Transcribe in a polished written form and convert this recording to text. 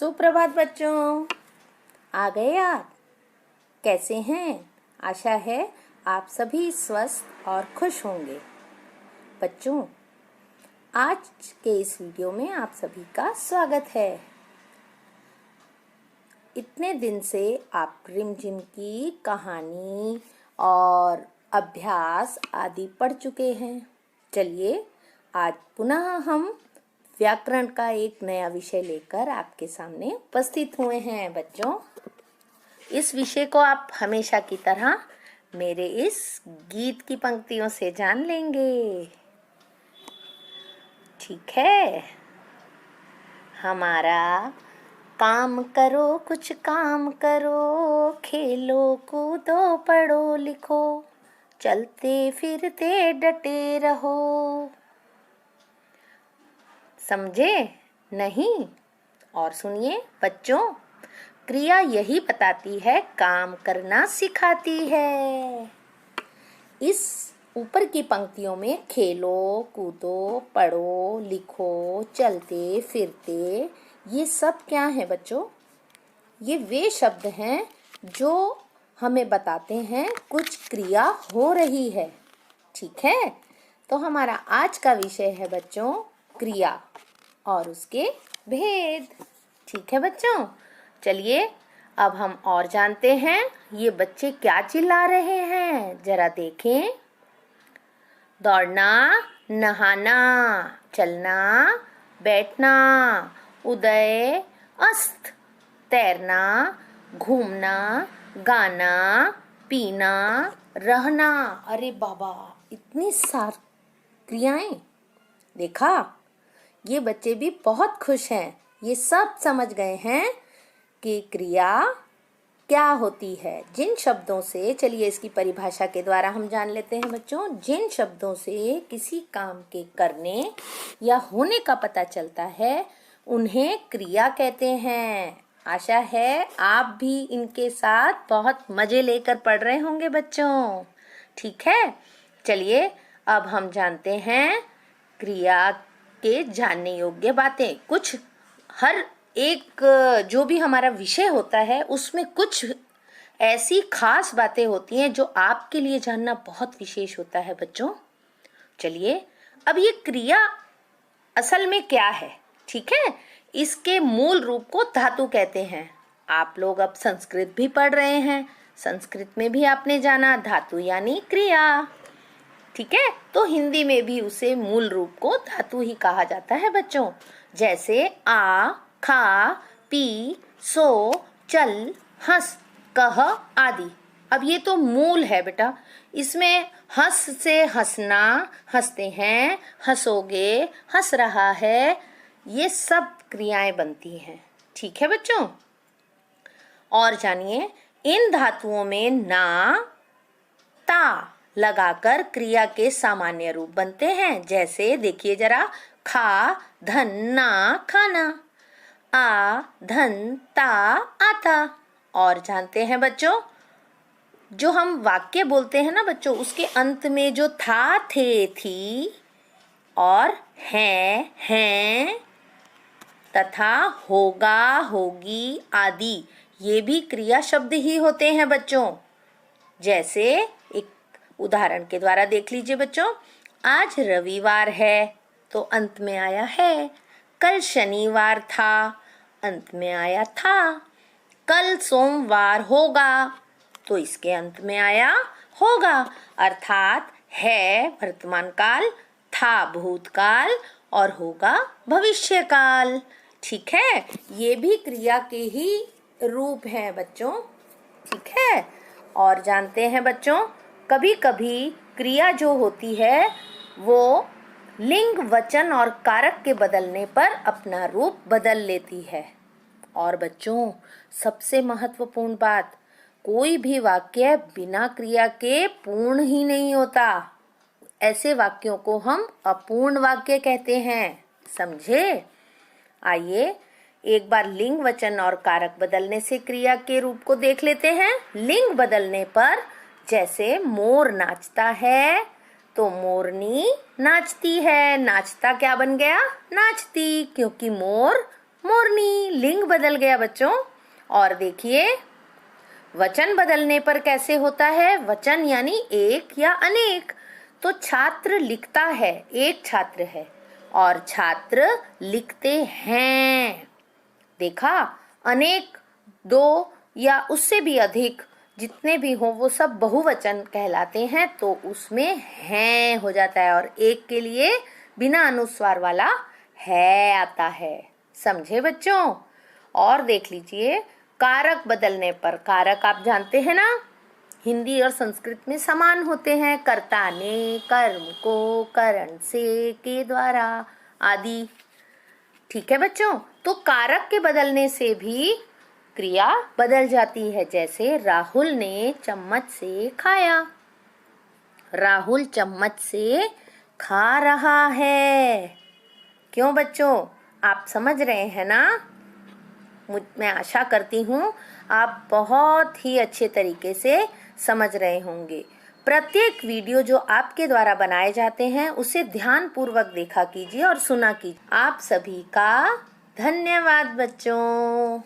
सुप्रभात बच्चों, आ गए आप। कैसे हैं? आशा है आप सभी स्वस्थ और खुश होंगे। बच्चों, आज के इस वीडियो में आप सभी का स्वागत है। इतने दिन से आप रिमझिम की कहानी और अभ्यास आदि पढ़ चुके हैं। चलिए आज पुनः हम व्याकरण का एक नया विषय लेकर आपके सामने उपस्थित हुए हैं। बच्चों, इस विषय को आप हमेशा की तरह मेरे इस गीत की पंक्तियों से जान लेंगे। ठीक है? हमारा काम करो, कुछ काम करो, खेलो कूदो पढ़ो लिखो, चलते फिरते डटे रहो। समझे नहीं? और सुनिए बच्चों, क्रिया यही बताती है, काम करना सिखाती है। इस ऊपर की पंक्तियों में खेलो कूदो पढ़ो लिखो चलते फिरते, ये सब क्या है बच्चों? ये वे शब्द हैं जो हमें बताते हैं कुछ क्रिया हो रही है। ठीक है? तो हमारा आज का विषय है बच्चों क्रिया और उसके भेद। ठीक है बच्चों, चलिए अब हम और जानते हैं ये बच्चे क्या चिल्ला रहे हैं, जरा देखें। दौड़ना, नहाना, चलना, बैठना, उदय अस्त, तैरना, घूमना, गाना, पीना, रहना। अरे बाबा, इतनी सारी क्रियाएं। देखा, ये बच्चे भी बहुत खुश हैं। ये सब समझ गए हैं कि क्रिया क्या होती है। जिन शब्दों से, चलिए इसकी परिभाषा के द्वारा हम जान लेते हैं बच्चों। जिन शब्दों से किसी काम के करने या होने का पता चलता है उन्हें क्रिया कहते हैं। आशा है आप भी इनके साथ बहुत मजे लेकर पढ़ रहे होंगे बच्चों। ठीक है, चलिए अब हम जानते हैं क्रिया के जानने योग्य बातें। कुछ हर एक जो भी हमारा विषय होता है उसमें कुछ ऐसी खास बातें होती हैं जो आपके लिए जानना बहुत विशेष होता है बच्चों। चलिए अब ये क्रिया असल में क्या है? ठीक है, इसके मूल रूप को धातु कहते हैं। आप लोग अब संस्कृत भी पढ़ रहे हैं, संस्कृत में भी आपने जाना धातु यानी क्रिया। ठीक है, तो हिंदी में भी उसे मूल रूप को धातु ही कहा जाता है बच्चों। जैसे आ, खा, पी, सो, चल, हंस, कह आदि। अब ये तो मूल है बेटा। इसमें हंस से हंसना, हंसते हैं, हंसोगे, हंस रहा है, ये सब क्रियाएं बनती हैं। ठीक है बच्चों, और जानिए इन धातुओं में ना, ता लगाकर क्रिया के सामान्य रूप बनते हैं। जैसे देखिए जरा, खा धन ना खाना, आ धन ता आता। और जानते हैं बच्चों, जो हम वाक्य बोलते हैं ना बच्चों, उसके अंत में जो था, थे, थी और हैं तथा होगा, होगी आदि, ये भी क्रिया शब्द ही होते हैं बच्चों। जैसे एक उदाहरण के द्वारा देख लीजिए बच्चों। आज रविवार है तो अंत में आया है। कल शनिवार था, अंत में आया था। कल सोमवार होगा तो इसके अंत में आया होगा। अर्थात है वर्तमान काल, था भूतकाल और होगा भविष्य काल। ठीक है, ये भी क्रिया के ही रूप है बच्चों। ठीक है, और जानते हैं बच्चों, कभी कभी क्रिया जो होती है वो लिंग, वचन और कारक के बदलने पर अपना रूप बदल लेती है। और बच्चों सबसे महत्वपूर्ण बात, कोई भी वाक्य बिना क्रिया के पूर्ण ही नहीं होता। ऐसे वाक्यों को हम अपूर्ण वाक्य कहते हैं। समझे? आइए एक बार लिंग, वचन और कारक बदलने से क्रिया के रूप को देख लेते हैं। लिंग बदलने पर, जैसे मोर नाचता है तो मोरनी नाचती है। नाचता क्या बन गया? नाचती, क्योंकि मोर मोरनी। लिंग बदल गया बच्चों। और देखिए वचन बदलने पर कैसे होता है। वचन यानी एक या अनेक। तो छात्र लिखता है, एक छात्र है, और छात्र लिखते हैं। देखा, अनेक, दो या उससे भी अधिक जितने भी हो वो सब बहुवचन कहलाते हैं। तो उसमें हैं हो जाता है और एक के लिए बिना अनुस्वार वाला है आता है। समझे बच्चों। और देख लीजिए कारक बदलने पर। कारक आप जानते हैं ना, हिंदी और संस्कृत में समान होते हैं। कर्ता ने, कर्म को, करण से, के द्वारा आदि। ठीक है बच्चों। तो कारक के बदलने से भी क्रिया बदल जाती है। जैसे राहुल ने चम्मच से खाया। राहुल चम्मच से खा रहा है। क्यों बच्चों, आप समझ रहे हैं ना। मैं आशा करती हूँ आप बहुत ही अच्छे तरीके से समझ रहे होंगे। प्रत्येक वीडियो जो आपके द्वारा बनाए जाते हैं उसे ध्यान पूर्वक देखा कीजिए और सुना कीजिए। आप सभी का धन्यवाद बच्चों।